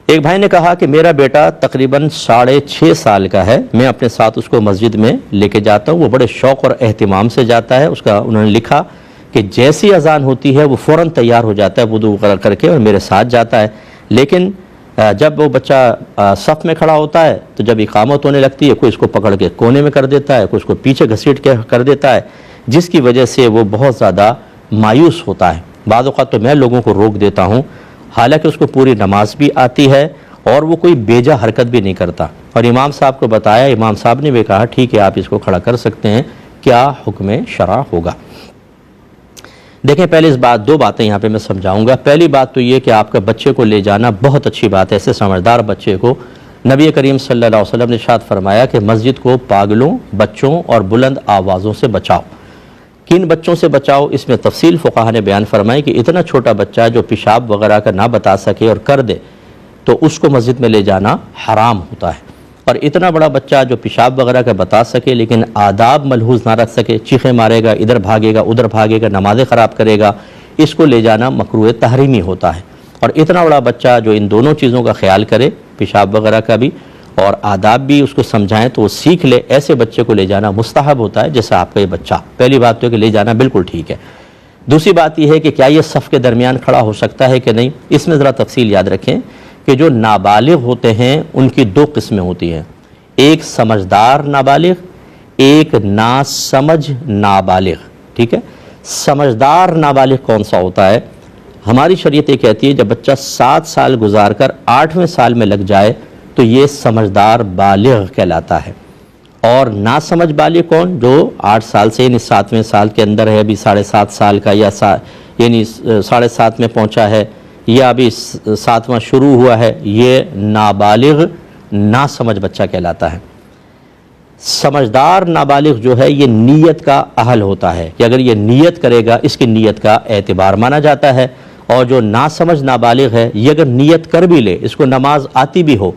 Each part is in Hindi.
एक भाई ने कहा कि मेरा बेटा तकरीबन 6.5 साल का है, मैं अपने साथ उसको मस्जिद में लेके जाता हूँ, वो बड़े शौक़ और एहतिमाम से जाता है। उसका उन्होंने लिखा कि जैसी अजान होती है वो फ़ौरन तैयार हो जाता है वुदू करके और मेरे साथ जाता है। लेकिन जब वो बच्चा सफ़ में खड़ा होता है तो जब इकामत होने लगती है कोई इसको पकड़ के कोने में कर देता है, कोई इसको पीछे घसीट के कर देता है, जिसकी वजह से वो बहुत ज़्यादा मायूस होता है। बाज़ औक़ात तो मैं लोगों को रोक देता हूँ, हालांकि उसको पूरी नमाज भी आती है और वो कोई बेजा हरकत भी नहीं करता। और इमाम साहब को बताया, इमाम साहब ने भी कहा ठीक है आप इसको खड़ा कर सकते हैं, क्या हुक्म शरा होगा। देखें, पहले इस बात 2 बातें यहाँ पे मैं समझाऊंगा। पहली बात तो ये कि आपके बच्चे को ले जाना बहुत अच्छी बात है। ऐसे समझदार बच्चे को नबी करीम सल्लल्लाहु अलैहि वसल्लम ने इरशाद फरमाया कि मस्जिद को पागलों, बच्चों और बुलंद आवाज़ों से बचाओ। किन बच्चों से बचाओ, इसमें तफसील फ़ुक़हा ने बयान फरमाई कि इतना छोटा बच्चा जो पेशाब वगैरह का ना बता सके और कर दे तो उसको मस्जिद में ले जाना हराम होता है। और इतना बड़ा बच्चा जो पेशाब वगैरह का बता सके लेकिन आदाब मलहूज़ ना रख सके, चीखें मारेगा, इधर भागेगा उधर भागेगा, नमाज़ें ख़राब करेगा, इसको ले जाना मकरूह तहरीमी होता है। और इतना बड़ा बच्चा जो इन दोनों चीज़ों का ख्याल करे, पेशाब वगैरह का भी और आदाब भी उसको समझाएं तो वो सीख ले, ऐसे बच्चे को ले जाना मुस्तहब होता है जैसा आपका ये बच्चा। पहली बात तो है कि ले जाना बिल्कुल ठीक है। दूसरी बात यह है कि क्या ये सफ़ के दरमियान खड़ा हो सकता है कि नहीं, इसमें ज़रा तफसील याद रखें कि जो नाबालिग होते हैं उनकी 2 किस्में होती हैं, एक समझदार नाबालिग, एक नासमझ नाबालिग। ठीक है, समझदार नाबालिग कौन सा होता है? हमारी शरीयत ये कहती है जब बच्चा 7 साल गुजार कर 8वें साल में लग जाए तो ये समझदार बालिग कहलाता है। और नासमझ बालिग कौन? जो 8 साल से यानी 7वें साल के अंदर है, अभी 7.5 साल का या यानी 7.5 में पहुंचा है या अभी 7वां शुरू हुआ है, ये नाबालिग नासमझ बच्चा कहलाता है। समझदार नाबालिग जो है ये नीयत का अहल होता है कि अगर ये नीयत करेगा इसकी नीयत का एतबार माना जाता है। और जो नासमझ नाबालिग है ये अगर नीयत कर भी ले, इसको नमाज आती भी हो,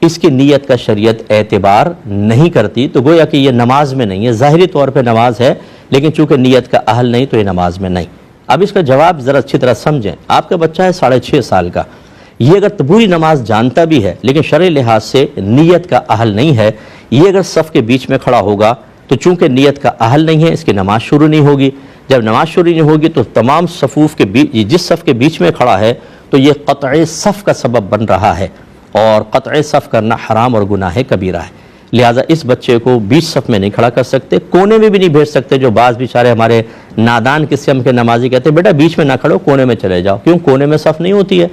इसकी नीयत का शरीयत एतबार नहीं करती, तो गोया कि ये नमाज में नहीं है। ज़ाहिरी तौर पे नमाज है लेकिन चूँकि नीयत का अहल नहीं तो ये नमाज में नहीं। अब इसका जवाब ज़रा अच्छी तरह समझें। आपका बच्चा है 6.5 साल का, ये अगर पूरी नमाज जानता भी है लेकिन शरई लिहाज से नीयत का अहल नहीं है, ये अगर सफ़ के बीच में खड़ा होगा तो चूँकि नीयत का अहल नहीं है इसकी नमाज शुरू नहीं होगी। जब नमाज शुरू नहीं होगी तो तमाम सफ़ूफ़ के बीच, जिस सफ़ के बीच में खड़ा है तो ये क़त्अ सफ़ का सबब बन रहा है और क़त्अ सफ़ करना हराम और गुनाह कबीरा है। लिहाजा इस बच्चे को बीच सफ़ में नहीं खड़ा कर सकते, कोने में भी नहीं भेज सकते। जो बाज़ बेचारे हमारे नादान किस्म के नमाजी कहते हैं बेटा बीच में ना खड़ो, कोने में चले जाओ। क्यों? कोने में सफ़ नहीं होती है,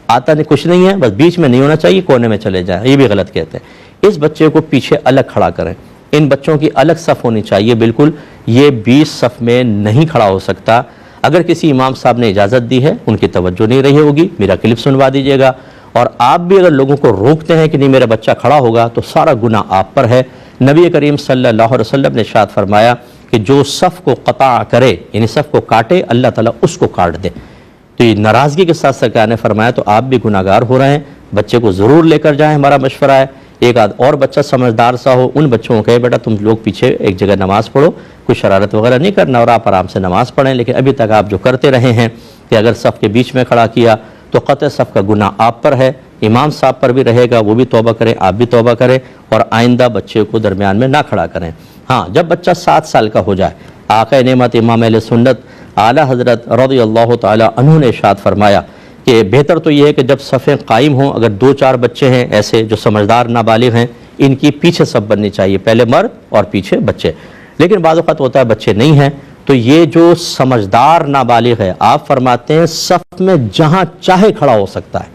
आता नहीं कुछ नहीं है, बस बीच में नहीं होना चाहिए, कोने में चले जाएं, ये भी गलत कहते हैं। इस बच्चे को पीछे अलग खड़ा करें। इन बच्चों की अलग सफ़ होनी चाहिए बिल्कुल, ये बीच सफ़ में नहीं खड़ा हो सकता। अगर किसी इमाम साहब ने इजाज़त दी है, उनकी तवज्जो नहीं रही होगी, मेरा क्लिप सुनवा दीजिएगा। और आप भी अगर लोगों को रोकते हैं कि नहीं मेरा बच्चा खड़ा होगा तो सारा गुनाह आप पर है। नबी करीम सल्लल्लाहु अलैहि वसल्लम ने इरशाद फरमाया कि जो सफ़ को क़ता करे यानी सफ़ को काटे, अल्लाह ताला उसको काट दे। तो ये नाराज़गी के साथ सरकार ने फरमाया तो आप भी गुनाहगार हो रहे हैं। बच्चे को ज़रूर लेकर जाएं, हमारा मशवरा है। एक आध और बच्चा समझदार सा हो, उन बच्चों को कहे बेटा तुम लोग पीछे एक जगह नमाज़ पढ़ो, कोई शरारत वगैरह नहीं करना और आप आराम से नमाज़ पढ़ें। लेकिन अभी तक आप जो करते रहे हैं कि अगर सफ़ के बीच में खड़ा किया तो क़त्अ सफ़ का गुनाह आप पर है, इमाम साहब पर भी रहेगा, वो भी तौबा करें, आप भी तौबा करें और आइंदा बच्चे को दरमियान में ना खड़ा करें। हाँ, जब बच्चा 7 साल का हो जाए, आक़ा नेमत इमाम अहले सुन्नत आला हज़रत रज़ियल्लाहु ताला अन्हु ने इरशाद फरमाया कि बेहतर तो ये है कि जब सफ़ें कायम हों, अगर 2-4 बच्चे हैं ऐसे जो समझदार नाबालिग हैं, इनकी पीछे सब बननी चाहिए, पहले मर्द और पीछे बच्चे। लेकिन बाज़ वक़्त होता है बच्चे नहीं हैं, तो ये जो समझदार नाबालिग है, आप फरमाते हैं सफ़ में जहाँ चाहे खड़ा हो सकता है,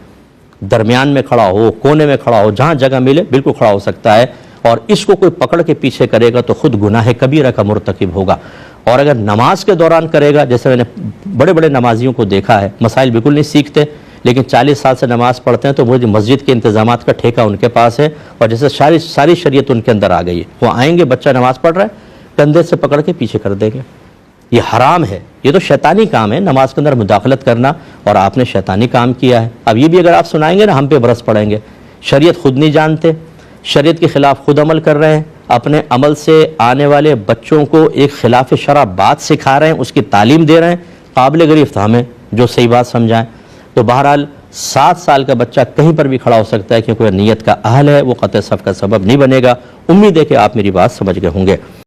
दरमियान में खड़ा हो, कोने में खड़ा हो, जहाँ जगह मिले बिल्कुल खड़ा हो सकता है। और इसको कोई पकड़ के पीछे करेगा तो खुद गुनाह कबीरा का मुर्तकिब होगा। और अगर नमाज के दौरान करेगा, जैसे मैंने बड़े बड़े नमाजियों को देखा है, मसाइल बिल्कुल नहीं सीखते लेकिन 40 साल से नमाज़ पढ़ते हैं, तो वो जो मस्जिद के इंतजामात का ठेका उनके पास है और जैसे सारी शरीयत उनके अंदर आ गई है। वो आएंगे, बच्चा नमाज़ पढ़ रहा है, कंधे से पकड़ के पीछे कर देंगे। ये हराम है, ये तो शैतानी काम है नमाज के अंदर मुदाखलत करना, और आपने शैतानी काम किया है। अब ये भी अगर आप सुनाएंगे ना, हम पे बरस पड़ेंगे। शरीयत खुद नहीं जानते, शरीयत के ख़िलाफ़ खुद अमल कर रहे हैं, अपने अमल से आने वाले बच्चों को एक खिलाफ शरा बात सिखा रहे हैं, उसकी तालीम दे रहे हैं। काबिल गिरफ्त हमें जो सही बात समझाएं। तो बहरहाल 7 साल का बच्चा कहीं पर भी खड़ा हो सकता है, क्योंकि वह नीयत का अहल है, वो क़त्ल सफ़ का सबब नहीं बनेगा। उम्मीद है कि आप मेरी बात समझ गए होंगे।